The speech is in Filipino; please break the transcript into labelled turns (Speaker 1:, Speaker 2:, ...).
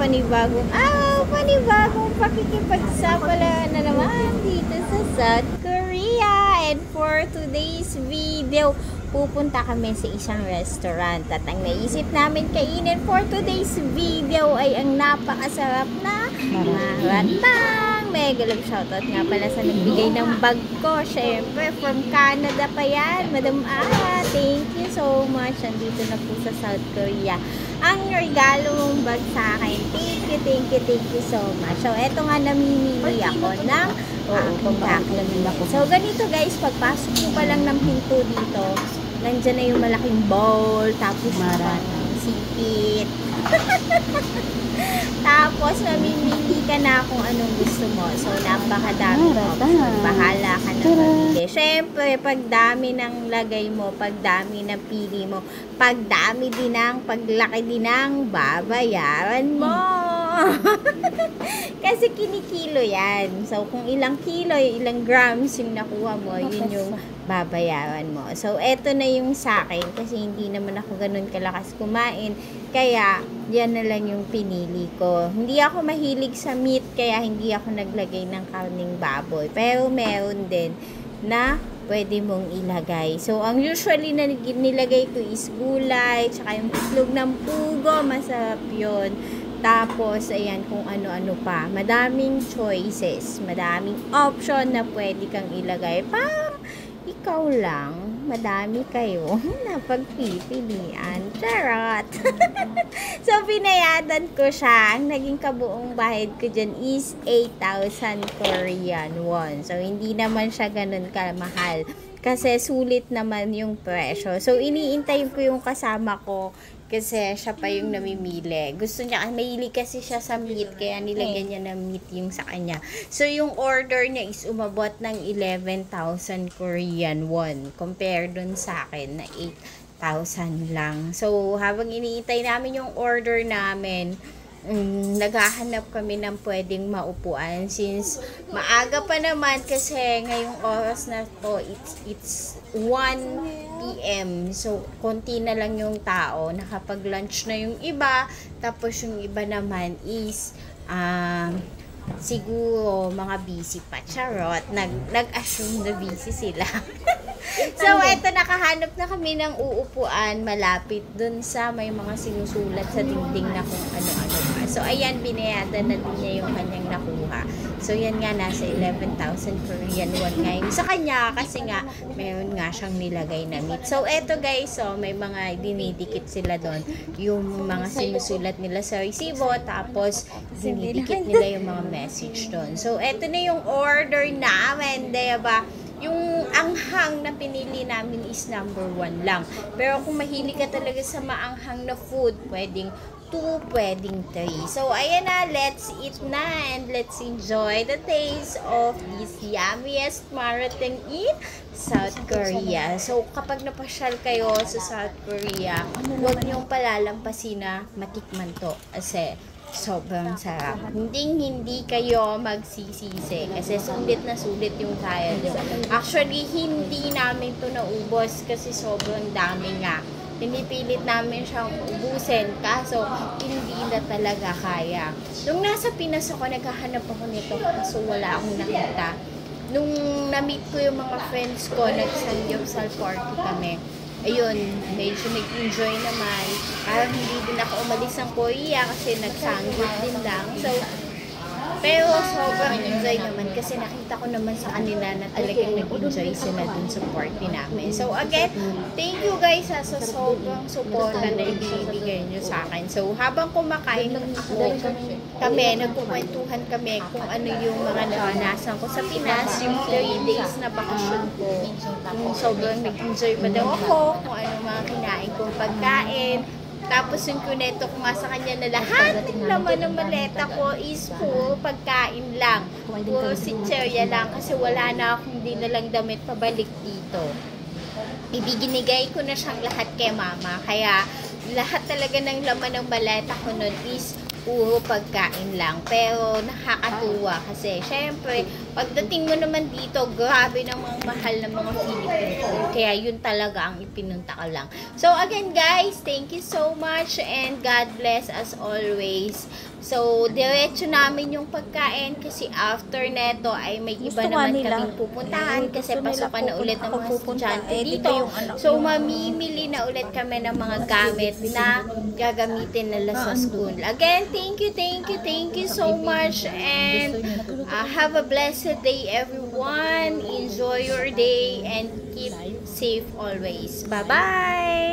Speaker 1: panibagong panibagong pakikipagsapalaran na naman dito sa South Korea. And for today's video, pupunta kami sa isang restaurant. At ang naisip namin kainin for today's video ay ang napakasarap na maratang. Mega love shoutout nga pala sa nagbigay ng bag ko. Syempre, from Canada pa yan. Madam thank you so much. Nandito na po sa South Korea ang regalo mong bag sa akin. Thank you so much. So, eto nga namimili ako ng So, ganito guys, pagpasok mo pa lang ng pinto dito, nandyan na yung malaking bowl, tapos maraming sipit. Tapos, mamimili ka na kung anong gusto mo. So, napakadami option. Bahala ka na mamili. Siyempre, pagdami ng lagay mo, pagdami ng pili mo, pagdami din ng, paglaki din ng babayaran mo. Kasi kinikilo yan. So, kung ilang kilo, ilang grams yung nakuha mo, yun yung babayaran mo. So, eto na yung sa akin kasi hindi naman ako ganun kalakas kumain. Kaya, yan na lang yung pinili ko. Hindi ako mahilig sa meat, kaya hindi ako naglagay ng karning baboy. Pero, meron din na pwede mong ilagay. So, ang usually na nilagay ko is gulay, tsaka yung itlog ng pugo, masarap yun. Tapos, ayan, kung ano-ano pa. Madaming choices. Madaming option na pwede kang ilagay. Parang ikaw lang. Madami kayo na pagpipilian. Charot! So, pinayadan ko siya. Ang naging kabuong bahid ko dyan is 8,000 Korean won. So, hindi naman siya ganun kamahal. Kasi sulit naman yung presyo. So, iniintay ko yung kasama ko kasi siya pa yung namimili. Gusto niya, mahilig kasi siya sa meat, kaya nilagyan niya ng meat yung sa kanya. So, yung order niya is umabot ng 11,000 Korean won. Compare dun sa akin na 8,000 lang. So, habang iniintay namin yung order namin, naghahanap kami ng pwedeng maupuan since maaga pa naman kasi ngayong oras na to it's 1 PM. So, konti na lang yung tao. Nakapag-lunch na yung iba. Tapos yung iba naman is siguro mga busy pa. Charot. Nag-assume na busy sila. So, eto, nakahanap na kami ng uupuan malapit dun sa may mga sinusulat sa dingding na kung ano-ano pa. So, ayan, binayadan na din niya yung kanyang nakuha. So, yan nga, nasa 11,000 Korean won ngayon sa kanya kasi nga, meron nga siyang nilagay na meat. So, eto guys, so, may mga dinidikit sila doon. Yung mga sinusulat nila sa resibo, tapos dinidikit nila yung mga message doon. So, eto na yung order namin, diba? Yung anghang na pinili namin is number 1 lang. Pero kung mahilig ka talaga sa maanghang na food, pwedeng 2, pwedeng 3. So, ayan na, let's eat na and let's enjoy the taste of this yummiest maratang in South Korea. So, kapag napasyal kayo sa South Korea, huwag niyong palalampasin na matikman to. Kasi, sobrang sarap. Hindi kayo magsisisi kasi sulit na sulit yung kaya. Actually, hindi namin to naubos kasi sobrang dami nga. Pinipilit namin siyang ubusin kaso hindi na talaga kaya. Nung nasa Pinas ako, naghahanap ako nito kaso wala akong nakita. Nung na-meet ko yung mga friends ko, nag-Samgyeopsal party kami. Ayun, medyo nag-enjoy naman. Parang hindi din ako umalis ng Korea kasi nagsanggit din lang. So, pero sobrang enjoy naman kasi nakita ko naman sa kanila na talagang nag-enjoy sila dun sa party namin. So, again, thank you guys sa sobrang suporta na ibibigay nyo sa akin. So, habang kumakain ako, nagkukwentuhan kami kung ano yung mga naranasan ko sa Pinas, yung 3 days na bakasyon ko. Sobrang nag-enjoy pa daw ako, kung ano mga kinain kong pagkain. Tapos yung kuneto ko nga sa kanya na lahat ng laman ng maleta ko is puro pagkain lang. Puro sincherya lang kasi wala na akong dinalang damit pabalik dito. Ibinigay ko na siyang lahat kay mama. Kaya lahat talaga ng laman ng maleta ko nun is puro pagkain lang. Pero nakakatuwa kasi syempre, pagdating mo naman dito, grabe namang mahal ng mga Philippine food. Kaya yun talaga ang ipinunta ko lang. So again guys, thank you so much and God bless as always. So, diretso namin yung pagkain kasi after neto ay may iba
Speaker 2: Gusto nga
Speaker 1: naman
Speaker 2: nila.
Speaker 1: kaming pupuntahan kasi
Speaker 2: Gusto nila
Speaker 1: pasokan na ulit ng mga
Speaker 2: pupunta.
Speaker 1: estudyante
Speaker 2: Di
Speaker 1: dito.
Speaker 2: ba yung anak
Speaker 1: So,
Speaker 2: mo?
Speaker 1: mamimili na ulit kami ng mga gamit na gagamitin nila sa school. Again, thank you so much and have a blessed day everyone. Enjoy your day and keep safe always. Bye-bye!